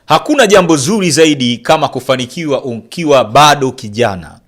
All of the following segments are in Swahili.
Hakuna jambo zuri zaidi kama kufanikiwa ukiwa bado kijana.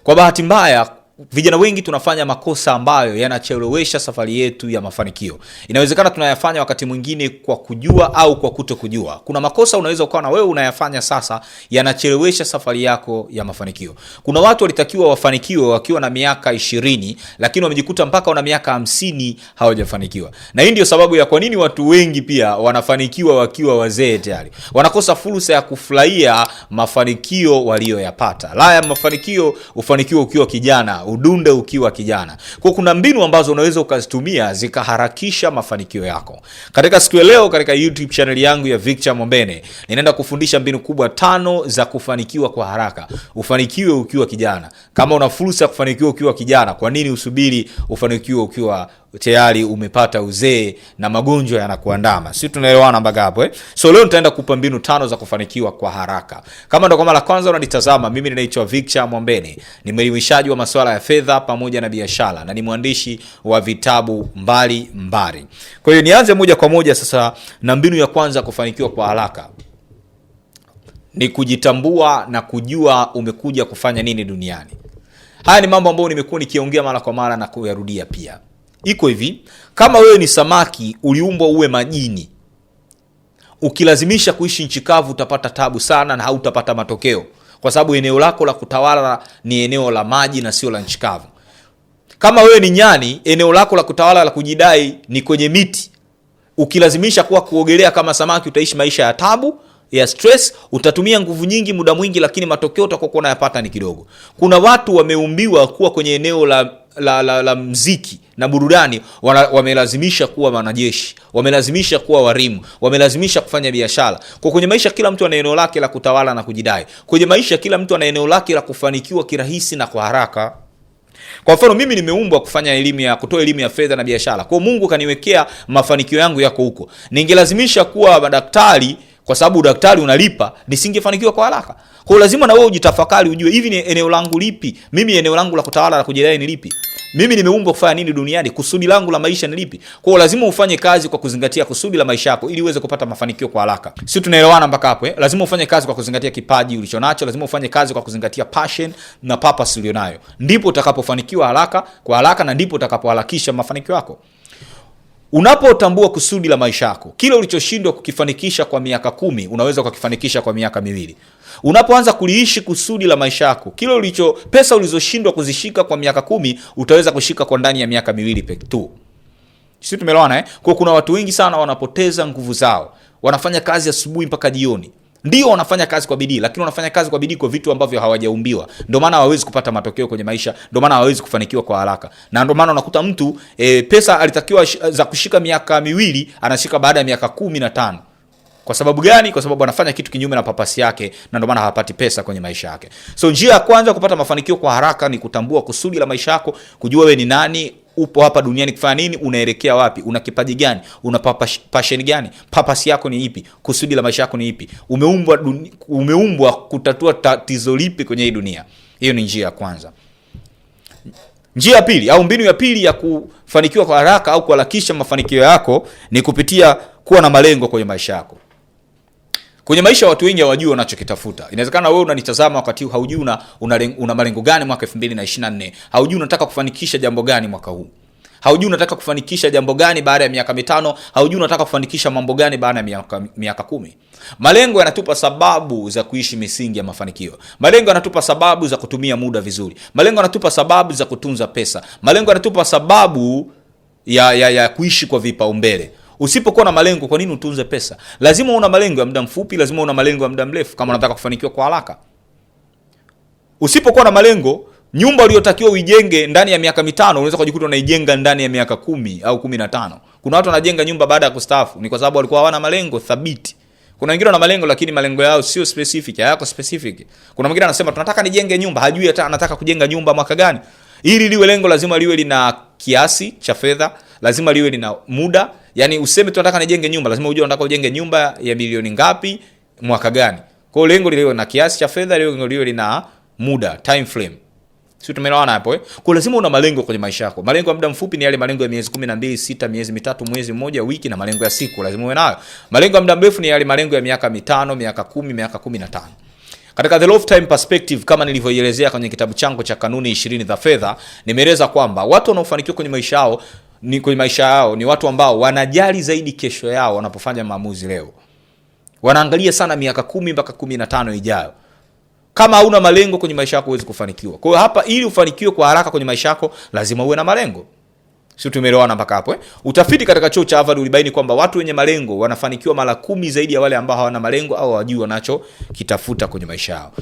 Kwa bahati mbaya, vijana wengi tunafanya makosa ambayo yanachelewesha safari yetu ya mafanikio. Inawezekana tunayafanya wakati mwingine kwa kujua au kwa kutokujua. Kuna makosa unaweza ukawa na wewe unayafanya sasa yanachelewesha safari yako ya mafanikio. Kuna watu walitakiwa wafanikiwe wakiwa na miaka 20, lakini wamejikuta mpaka wana miaka 50 hawajafanikiwa. Na hii ndio sababu ya kwa nini watu wengi pia wanafanikiwa wakiwa wazee tayari. Wanakosa fursa ya kufurahia mafanikio walioyapata. La ya mafanikio ufanikiwe ukiwa kijana, udunde ukiwa kijana. Kwa kuna mbinu ambazo unaweza ukazitumia zikaharakisha mafanikio yako. Katika siku ya leo katika YouTube channel yangu ya Victor Mwambene, ninaenda kufundisha mbinu kubwa 5 za kufanikiwa kwa haraka. Ufanikiwe ukiwa kijana. Kama una fursa ya kufanikiwa ukiwa kijana, kwa nini usubiri ufanikiwe ukiwa tayari umepata uzee na magonjwa yanakuandama? Sisi tunaelewana mpaka hapo So leo nitaenda kukupa mbinu 5 za kufanikiwa kwa haraka. Kama ndo kwa mara kwanza unanitazama, mimi ninaitwa Victor Mwambene. Ni mwelimishaji wa masuala ya fedha pamoja na biashara na ni mwandishi wa vitabu mbali. Kwa hiyo nianze moja kwa moja sasa na mbinu ya kwanza kufanikiwa kwa haraka. Ni kujitambua na kujua umekuja kufanya nini duniani. Haya ni mambo ambayo nimekuwa nikiongea mara kwa mara na kuyarudia pia. Iko hivi, kama wewe ni samaki uliumbwa uwe majini, ukilazimisha kuishi nchi kavu utapata tabu sana na hautapata matokeo, kwa sababu eneo lako la kutawala ni eneo la maji na sio la nchi kavu. Kama wewe ni nyani, eneo lako la kutawala la kujidai ni kwenye miti, ukilazimisha kuwa kuogelea kama samaki utaishi maisha ya tabu, ya stress, utatumia nguvu nyingi, muda mwingi, lakini matokeo utakokuwa unayapata ni kidogo. Kuna watu wameumbiwa kuwa kwenye eneo la mziki na burudani, wamelazimisha kuwa wanajeshi, wamelazimisha kuwa warimu, wamelazimisha kufanya biashara. Kwa kwenye maisha kila mtu ana eneo lake la kutawala na kujidai. Kwenye maisha kila mtu ana eneo lake la kufanikiwa kirahisi na kwa haraka. Kwa mfano mimi nimeumbwa kufanya kutoa elimu ya fedha na biashara. Kwa Mungu kaniwekea mafanikio yangu yako huko. Ningelazimisha kuwa madaktari kwa sababu daktari unalipa, nisingefanikiwa kwa haraka. Kwa lazima na wewe ujitafakari, ujue hivi ni eneo langu lipi? Mimi eneo langu la kutawala na kujidai ni lipi? Mimi nimeumbwa kufanya nini duniani? Kusudi langu la maisha ni lipi? Kwa lazima ufanye kazi kwa kuzingatia kusudi la maisha yako ili uweze kupata mafanikio kwa haraka. Sisi tunaelewana mpaka hapo Lazima ufanye kazi kwa kuzingatia kipaji ulichonacho, lazima ufanye kazi kwa kuzingatia passion na purpose ulionayo. Ndipo utakapofanikiwa kwa haraka na ndipo utakapoharakisha mafanikio yako. Unapotambua kusudi la maisha yako, kile ulichoshindwa kukifanikisha kwa miaka 10 unaweza kukifanikisha kwa miaka 2. Unapoanza kuliishi kusudi la maisha yako, kile pesa ulizoshindwa kuzishika kwa miaka 10 utaweza kushika kwa ndani ya miaka 2 pekee tu. Sisi tumeelewana Kwa kuna watu wengi sana wanapoteza nguvu zao. Wanafanya kazi asubuhi mpaka jioni. Ndio wanafanya kazi kwa bidii, lakini wanafanya kazi kwa bidii kwa vitu ambavyo hawajaumbiwa. Ndio maana hawawezi kupata matokeo kwenye maisha, ndio maana hawawezi kufanikiwa kwa haraka. Na ndio maana unakuta mtu pesa alitakiwa za kushika miaka 2 anashika baada ya miaka 15. Kwa sababu gani? Kwa sababu anafanya kitu kinyume na papasi yake, na ndio maana hapati pesa kwenye maisha yake. So njia ya kwanza kupata mafanikio kwa haraka ni kutambua kusudi la maisha yako, kujua wewe ni nani, upo hapa duniani kufanya nini, unaelekea wapi, una kipaji gani, una passion gani, papasi yako ni ipi, kusudi la maisha yako ni ipi, umeumbwa kutatua tatizo lipi kwenye hii dunia. Hiyo ni njia ya kwanza. Njia ya pili au mbinu ya pili ya kufanikiwa kwa haraka au kuharakisha mafanikio yako ni kupitia kuwa na malengo kwenye maisha yako. Kwenye maisha watu wengi hawajui wanachokitafuta. Inawezekana wewe unanitazama wakati huu haujui una malengo gani mwaka 2024. Haujui unataka kufanikisha jambo gani mwaka huu. Haujui unataka kufanikisha jambo gani baada ya miaka 5, haujui unataka kufanikisha mambo gani baada ya miaka 10. Malengo yanatupa sababu za kuishi misingi ya mafanikio. Malengo yanatupa sababu za kutumia muda vizuri. Malengo yanatupa sababu za kutunza pesa. Malengo yanatupa sababu ya kuishi kwa vipaumbele. Usipokuwa na malengo, kwa nini utunze pesa? Lazima una malengo ya muda mfupi, lazima una malengo ya muda mrefu kama unataka kufanikiwa kwa haraka. Usipokuwa na malengo, nyumba uliyotakiwa uijenge ndani ya miaka 5 unaweza kujikuta unaijenga ndani ya miaka 10 au 15. Kuna watu wanajenga nyumba baada ya kustaafu, ni kwa sababu walikuwa hawana malengo thabiti. Kuna wengine wana malengo lakini malengo yao sio specific, hayako specific. Kuna mwingine anasema tunataka nijenge nyumba, hajui hata anataka kujenga nyumba mwaka gani. Ili liwe lengo lazima liwe lina kiasi cha fedha, lazima liwe lina muda. Yani useme tunataka nijenge nyumba, lazima ujue unataka ujenge nyumba ya milioni ngapi mwaka gani. Kwa hiyo lengo liwe na kiasi cha fedha, lengo liwe lina muda, time frame. Sio, tumeelewana hapo? Kwa lazima una malengo kwenye maisha yako. Malengo ya muda mfupi ni yale malengo ya miezi 12, 6, miezi mitatu, mwezi mmoja, wiki, na malengo ya siku lazima uwe nayo. Malengo ya muda mrefu ni yale malengo ya miaka 5, miaka 10, miaka 15. Katika The Lifetime Perspective, kama nilivyoelezea kwenye kitabu changu cha Kanuni 20 za Fedha, nimeeleza kwamba watu wanaofanikiwa kwenye maisha yao ni watu ambao wanajali zaidi kesho yao wanapofanya maamuzi leo. Wanaangalia sana miaka 10 mpaka 15 ijayo. Kama hauna malengo kwenye maisha yako huwezi kufanikiwa. Kwa hiyo hapa, ili ufanikiwe kwa haraka kwenye maisha yako, lazima uwe na malengo. Sio, tumeelewana mpaka hapo? Utafiti katika chuo cha Harvard ulibaini kwamba watu wenye malengo wanafanikiwa mara 10 zaidi ya wale ambao hawana malengo au hawajui wanacho kitafuta kwenye maisha yao.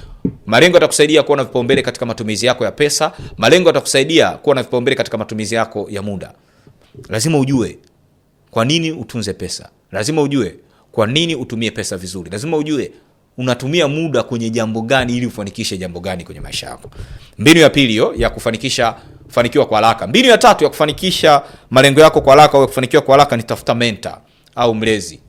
Malengo yatakusaidia kuwa na vipaumbele katika matumizi yako ya pesa. Malengo yatakusaidia kuwa na vipaumbele katika matumizi yako ya muda. Lazima ujue kwa nini utunze pesa. Lazima ujue kwa nini utumie pesa vizuri. Lazima ujue unatumia muda kwenye jambo gani ili ufanikishe jambo gani kwenye maisha yako. Mbinu ya pili hiyo ya kufanikiwa kwa haraka. Mbinu ya tatu ya kufanikisha malengo yako kwa haraka au kufanikiwa kwa haraka ni tafuta mentor au mlezi.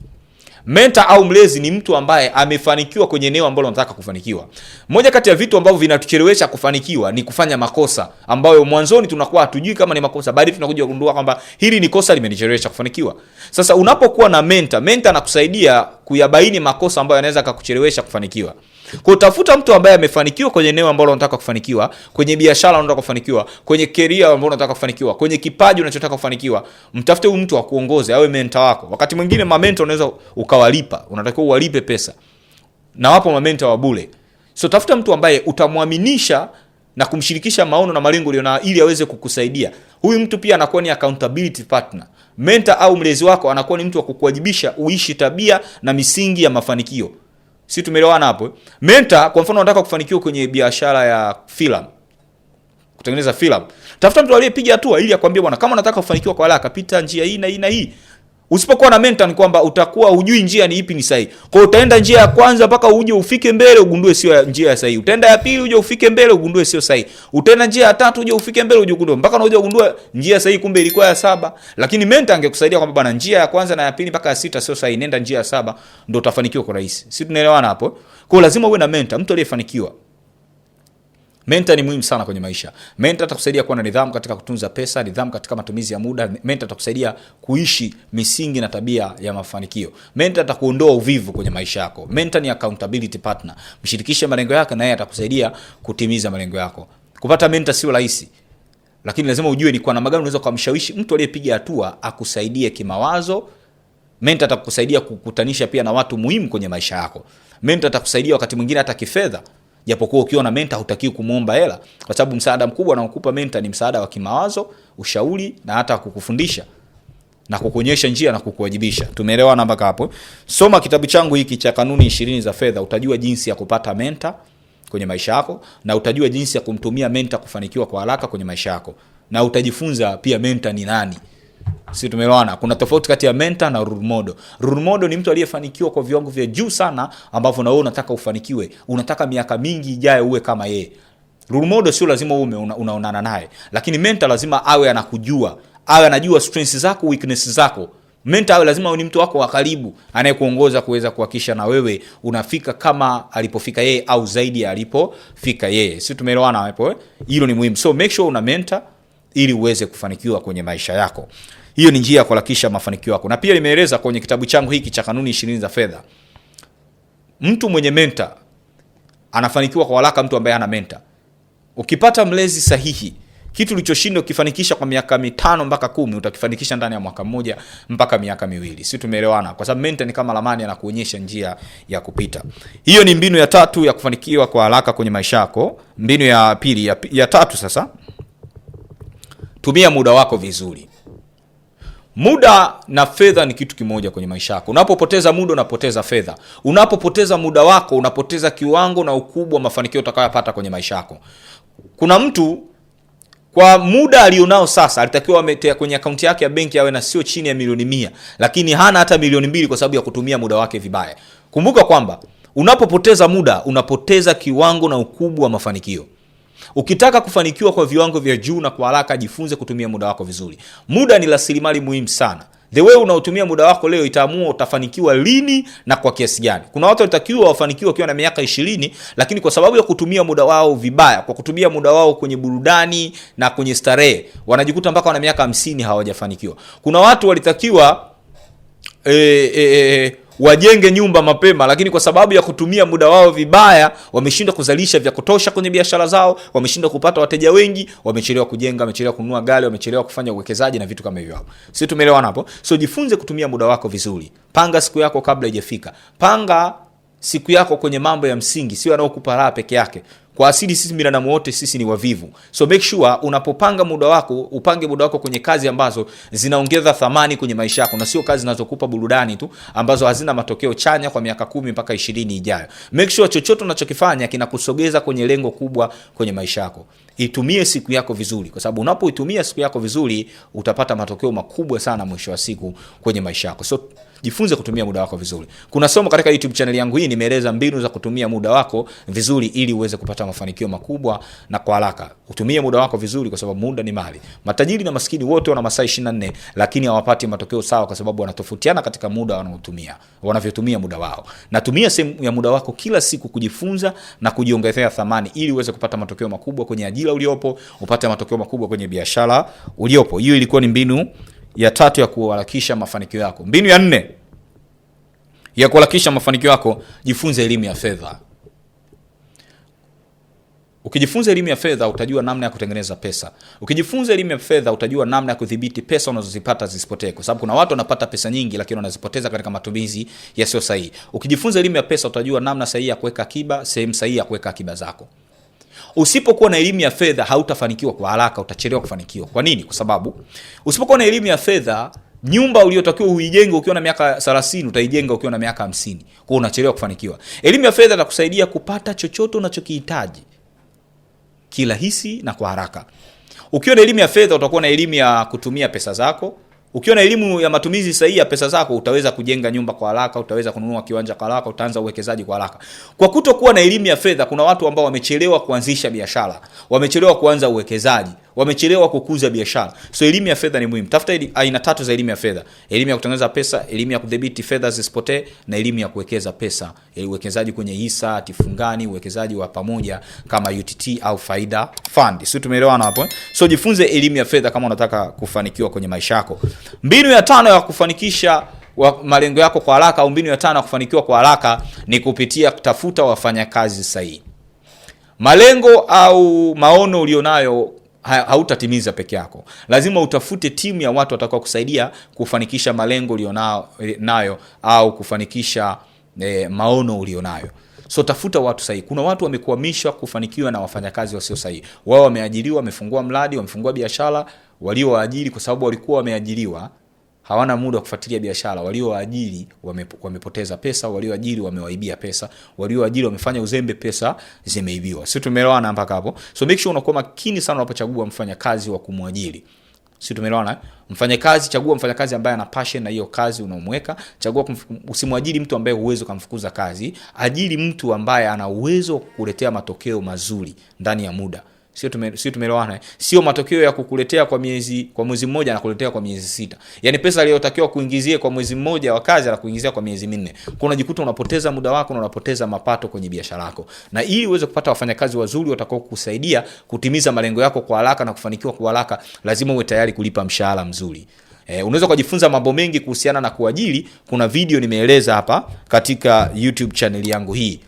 Mentor au mlezi ni mtu ambaye amefanikiwa kwenye eneo ambalo unataka kufanikiwa. Moja kati ya vitu ambavyo vinatuchelewesha kufanikiwa ni kufanya makosa ambayo mwanzoni tunakuwa hatujui kama ni makosa, baadaye tunakuja kugundua kwamba hili ni kosa limenichelewesha kufanikiwa. Sasa unapokuwa na mentor anakusaidia kuyabaini makosa ambayo yanaweza kukuchelewesha kufanikiwa. Kwa utafuta mtu ambaye amefanikiwa kwenye eneo ambalo unataka kufanikiwa, kwenye biashara unataka kufanikiwa, kwenye career ambalo unataka kufanikiwa, kwenye kipaji unachotaka kufanikiwa. Mtafute huyu mtu akuongoze, awe mentor wako. Wakati mwingine mentor unaweza ukawalipa, unatakiwa uwalipe pesa. Na wapo mentor wa bure. So tafuta mtu ambaye utamwaminisha na kumshirikisha maono na malengo ulionao ili aweze kukusaidia. Huyu mtu pia anakuwa ni accountability partner. Mentor au mlezi wako anakuwa ni mtu wa kukuwajibisha uishi tabia na misingi ya mafanikio. Si tumeelewana hapo? Mentor, kwa mfano unataka kufanikiwa kwenye biashara ya filamu, kutengeneza filamu, tafuta mtu aliyepiga hatua ili akwambie, bwana, kama unataka kufanikiwa kwa haraka pita njia hii na hii na hii. Usipokuwa na mentor ni kwamba utakuwa hujui njia ni ipi ni sahihi. Kwa hiyo utaenda njia ya kwanza mpaka uje ufike mbele ugundue sio njia ya sahihi. Utaenda ya pili uje ufike mbele ugundue sio sahihi. Utaenda njia ya tatu uje ufike mbele uje ugundue mpaka unaje ugundue njia sahihi kumbe ilikuwa ya 7. Lakini mentor angekusaidia kwamba bwana, njia ya kwanza na ya pili mpaka ya 6 sio sahihi, nenda njia ya 7 ndio utafanikiwa kwa rahisi. Sisi tunaelewana hapo? Kwa hiyo lazima uwe na mentor, mtu aliyefanikiwa. Mentor ni muhimu sana kwenye maisha. Mentor atakusaidia kuwa na nidhamu katika kutunza pesa, nidhamu katika matumizi ya muda. Mentor atakusaidia kuishi misingi na tabia ya mafanikio. Mentor atakuondoa uvivu kwenye maisha yako. Mentor ni accountability partner. Mshirikishe malengo yako na yeye atakusaidia kutimiza malengo yako. Kupata mentor sio rahisi, lakini lazima ujue ni kwa namna gani unaweza kumshawishi mtu aliyepiga hatua akusaidie kimawazo. Mentor atakusaidia kukutanisha pia na watu muhimu kwenye maisha yako. Mentor atakusaidia wakati mwingine hata kifedha. Japokuwa ukiwa na mentor hutakiwi kumuomba hela, kwa sababu msaada mkubwa anaokupa mentor ni msaada wa kimawazo, ushauri na hata kukufundisha na kukuonyesha njia na kukuwajibisha. Tumeelewana mpaka hapo? Soma kitabu changu hiki cha Kanuni 20 za Fedha, utajua jinsi ya kupata mentor kwenye maisha yako na utajua jinsi ya kumtumia mentor kufanikiwa kwa haraka kwenye maisha yako, na utajifunza pia mentor ni nani. Sisi tumeelewana. Kuna tofauti kati ya mentor na role model. Role model ni mtu aliyefanikiwa kwa viwango vya juu sana ambavyo na wewe unataka ufanikiwe. Unataka miaka mingi ijayo uwe kama yeye. Role model sio lazima uwe unaonana naye, lakini mentor lazima awe anakujua, awe anajua strengths zako, weaknesses zako. Mentor awe lazima ni mtu wako wa karibu anayekuongoza kuweza kuhakikisha na wewe unafika kama alipofika yeye au zaidi ya alipofika yeye. Sisi tumeelewana hapo? Hilo ni muhimu. So make sure una mentor ili uweze kufanikiwa kwenye maisha yako. Hiyo ni njia ya kuhakikisha mafanikio yako. Na pia nimeeleza kwenye kitabu changu hiki cha Kanuni 20 za Fedha. Mtu mwenye mentor anafanikiwa kwa haraka, mtu ambaye hana mentor. Ukipata mlezi sahihi, kitu ulichoshinda ukifanikisha kwa miaka 5 mpaka 10 utakifanikisha ndani ya mwaka 1 mpaka miaka 2. Sisi tumeelewana, kwa sababu mentor ni kama ramani, anakuonyesha njia ya kupita. Hiyo ni mbinu ya tatu ya kufanikiwa kwa haraka kwenye maisha yako. Mbinu ya pili, ya tatu sasa, tumia muda wako vizuri. Muda na fedha ni kitu kimoja kwenye maisha yako. Unapopoteza muda unapoteza fedha. Unapopoteza muda wako unapoteza kiwango na ukubwa mafanikio utakayopata kwenye maisha yako. Kuna mtu kwa muda alionao sasa alitakiwa kwenye akaunti yake ya benki awe na sio chini ya milioni 100, lakini hana hata milioni 2 kwa sababu ya kutumia muda wake vibaya. Kumbuka kwamba unapopoteza muda unapoteza kiwango na ukubwa wa mafanikio. Ukitaka kufanikiwa kwa viwango vya juu na kwa haraka, jifunze kutumia muda wako vizuri. Muda ni rasilimali muhimu sana. The way unaotumia muda wako leo itaamua utafanikiwa lini na kwa kiasi gani. Kuna watu walitakiwa wafanikiwe wakiwa na miaka 20, lakini kwa sababu ya kutumia muda wao vibaya, kwa kutumia muda wao kwenye burudani na kwenye starehe, wanajikuta mpaka wana miaka 50 hawajafanikiwa. Kuna watu walitakiwa wajenge nyumba mapema, lakini kwa sababu ya kutumia muda wao vibaya wameshindwa kuzalisha vya kutosha kwenye biashara zao, wameshindwa kupata wateja wengi, wamechelewa kujenga, wamechelewa kununua gari, wamechelewa kufanya uwekezaji na vitu kama hivyo hapo. Sisi tumeelewana hapo? So jifunze kutumia muda wako vizuri. Panga siku yako kabla haijafika. Panga siku yako kwenye mambo ya msingi, sio yanayokupa raha peke yake. Kwa asili sisi binadamu wote sisi ni wavivu. So make sure unapopanga muda wako, upange muda wako kwenye kazi ambazo zinaongeza thamani kwenye maisha yako, na sio kazi zinazokupa burudani tu ambazo hazina matokeo chanya kwa miaka 10 mpaka 20 ijayo. Make sure chochote unachokifanya kinakusogeza kwenye lengo kubwa kwenye maisha yako. Itumie siku yako vizuri, kwa sababu unapoitumia siku yako vizuri utapata matokeo makubwa sana mwisho wa siku kwenye maisha yako. So jifunze kutumia muda wako vizuri. Kuna somo katika YouTube channel yangu hii nimeeleza mbinu za kutumia muda wako vizuri ili uweze kupata mafanikio makubwa na kwa haraka. Utumie muda wako vizuri kwa sababu muda ni mali. Matajiri na maskini wote wana masaa 24, lakini hawapati matokeo sawa kwa sababu wanatofautiana katika muda wanaotumia, wanavyotumia muda wao. Na tumia sehemu ya muda wako kila siku kujifunza na kujiongezea thamani ili uweze kupata matokeo makubwa kwenye ajira uliopo, upate matokeo makubwa kwenye biashara uliopo. Hiyo ilikuwa ni mbinu ya 3 ya kuharakisha mafanikio yako. Mbinu ya 4 ya kuharakisha mafanikio yako, jifunze elimu ya fedha. Ukijifunza elimu ya fedha utajua namna ya kutengeneza pesa. Ukijifunza elimu ya fedha utajua namna ya kudhibiti pesa unazozipata zisipotee, kwa sababu kuna watu wanapata pesa nyingi lakini wanazipoteza katika matumizi yasiyo sahihi. Ukijifunza elimu ya pesa utajua namna sahihi ya kuweka akiba, sehemu sahihi ya kuweka akiba zako. Usipokuwa na elimu ya fedha hautafanikiwa kwa haraka, utachelewa kufanikiwa. Kwa nini? Kwa sababu usipokuwa na elimu ya fedha, nyumba uliyotakiwa uijenge ukiwa na miaka 30 utaijenga ukiwa na miaka 50. Kwa hiyo unachelewa kufanikiwa. Elimu ya fedha itakusaidia kupata chochote unachokihitaji kirahisi na kwa haraka. Ukiwa na elimu ya fedha utakuwa na elimu ya kutumia pesa zako. Ukiwa na elimu ya matumizi sahihi ya pesa zako utaweza kujenga nyumba kwa haraka, utaweza kununua kiwanja kwa haraka, utaanza uwekezaji kwa haraka. Kwa kutokuwa na elimu ya fedha, kuna watu ambao wamechelewa kuanzisha biashara, wamechelewa kuanza uwekezaji, wamechelewa kukuza biashara. So elimu ya fedha ni muhimu. Tafuta aina 3 za elimu ya fedha: elimu ya kutengeneza pesa, elimu ya kudhibiti fedha zisipotee, na elimu ya kuwekeza pesa, uwekezaji kwenye hisa, hatifungani, uwekezaji wa pamoja kama UTT au faida fund. Sio, tumeelewana hapo? So jifunze elimu ya fedha kama unataka kufanikiwa kwenye maisha yako. Mbinu ya 5 ya kufanikisha malengo yako kwa haraka, au mbinu ya 5 ya kufanikiwa kwa haraka ni kupitia kutafuta wafanyakazi sahihi. Malengo au maono ulionayo hautatimiza peke yako. Lazima utafute timu ya watu watakao kusaidia kufanikisha malengo ulionayo au kufanikisha maono ulionayo. So tafuta watu sahihi. Kuna watu wamekwamishwa kufanikiwa na wafanyakazi wasio sahihi. Wao wameajiriwa, wamefungua mradi, wamefungua biashara, waliowaajiri kwa sababu walikuwa wameajiriwa hawana muda wa kufuatilia biashara, waliowaajiri wamepoteza pesa, walioajiri wamewaibia pesa, walioajiri wamefanya uzembe, pesa zimeibiwa. Sisi tumeelewana mpaka hapo? So make sure unakuwa makini sana unapochagua mfanyakazi wa kumwajiri. Sisi tumeelewana? Mfanyakazi, chagua mfanyakazi ambaye ana passion na hiyo kazi unaomweka. Usimwajiri mtu ambaye huwezi kumfukuza kazi. Ajiri mtu ambaye ana uwezo wa kukuletea matokeo mazuri ndani ya muda. Sio tumeelewana? Sio matokeo ya kukuletea kwa mwezi mmoja na kuletea kwa miezi 6. Yaani pesa aliyotakiwa kuingizie kwa mwezi mmoja wa kazi na kuingizia kwa miezi 4. Kwa unajikuta unapoteza muda wako na unapoteza mapato kwenye biashara yako. Na ili uweze kupata wafanyakazi wazuri watakao kukusaidia kutimiza malengo yako kwa haraka na kufanikiwa kwa haraka, lazima uwe tayari kulipa mshahara mzuri. Unaweza kujifunza mambo mengi kuhusiana na kuajiri. Kuna video nimeeleza hapa katika YouTube channel yangu hii.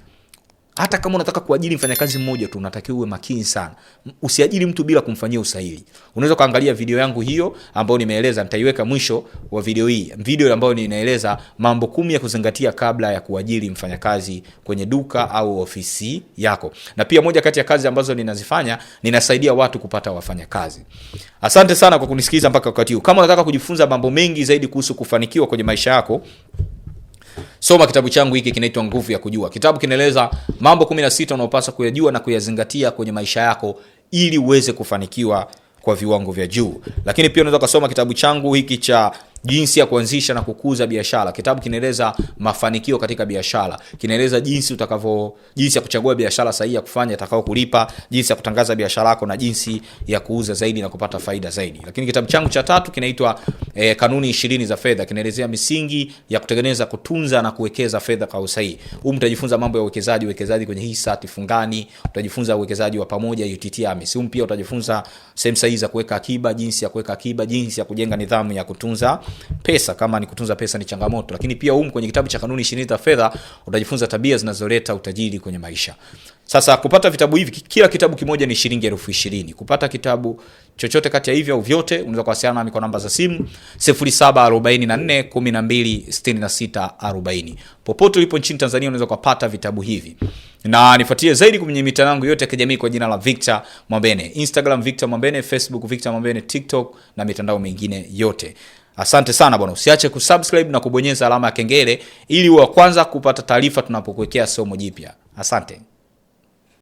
Hata kama unataka kuajiri mfanyakazi mmoja tu, unatakiwa uwe makini sana. Usiajiri mtu bila kumfanyia usaili. Unaweza kuangalia video yangu hiyo ambayo nimeeleza, nitaiweka mwisho wa video hii. Video ambayo ninaeleza mambo 10 ya kuzingatia kabla ya kuajiri mfanyakazi kwenye duka au ofisi yako. Na pia moja kati ya kazi ambazo ninazifanya, ninasaidia watu kupata wafanyakazi. Asante sana kwa kunisikiliza mpaka wakati huu. Kama unataka kujifunza mambo mengi zaidi kuhusu kufanikiwa kwenye maisha yako, soma kitabu changu hiki, kinaitwa Nguvu ya Kujua. Kitabu kinaeleza mambo 16 unayopaswa kuyajua na kuyazingatia kwenye maisha yako ili uweze kufanikiwa kwa viwango vya juu. Lakini pia unaweza kusoma kitabu changu hiki cha jinsi ya kuanzisha na kukuza biashara. Kitabu kinaeleza mafanikio katika biashara, kinaeleza jinsi ya kuchagua biashara sahihi ya kufanya itakao kulipa, jinsi ya kutangaza biashara yako na jinsi ya kuuza zaidi na kupata faida zaidi. Lakini kitabu changu cha 3 kinaitwa Kanuni 20 za Fedha, kinaelezea misingi ya kutengeneza, kutunza na kuwekeza fedha kwa usahihi. Mtajifunza mambo ya uwekezaji kwenye hisa, hatifungani, utajifunza uwekezaji wa pamoja UTT AMIS. Pia utajifunza sehemu sahihi za kuweka akiba, jinsi ya kuweka akiba, jinsi ya kujenga nidhamu ya kutunza pesa kama ni kutunza pesa ni changamoto. Lakini pia kwenye kitabu cha Kanuni 20 za Fedha utajifunza tabia zinazoleta utajiri kwenye maisha. Sasa kupata vitabu hivi, kila kitabu kimoja ni shilingi 20,000. Kupata kitabu chochote kati ya hivyo au vyote, unaweza kuwasiliana nami kwa namba za simu 0744126640. Popote ulipo nchini Tanzania unaweza kupata vitabu hivi. Na nifuatie zaidi kwenye mitandao yangu yote ya kijamii kwa jina la Victor Mwambene. Instagram Victor Mwambene, Facebook Victor Mwambene, TikTok na mitandao mingine yote. Asante sana bwana. Usiache kusubscribe na kubonyeza alama ya kengele ili uwe wa kwanza kupata taarifa tunapokuwekea somo jipya. Asante.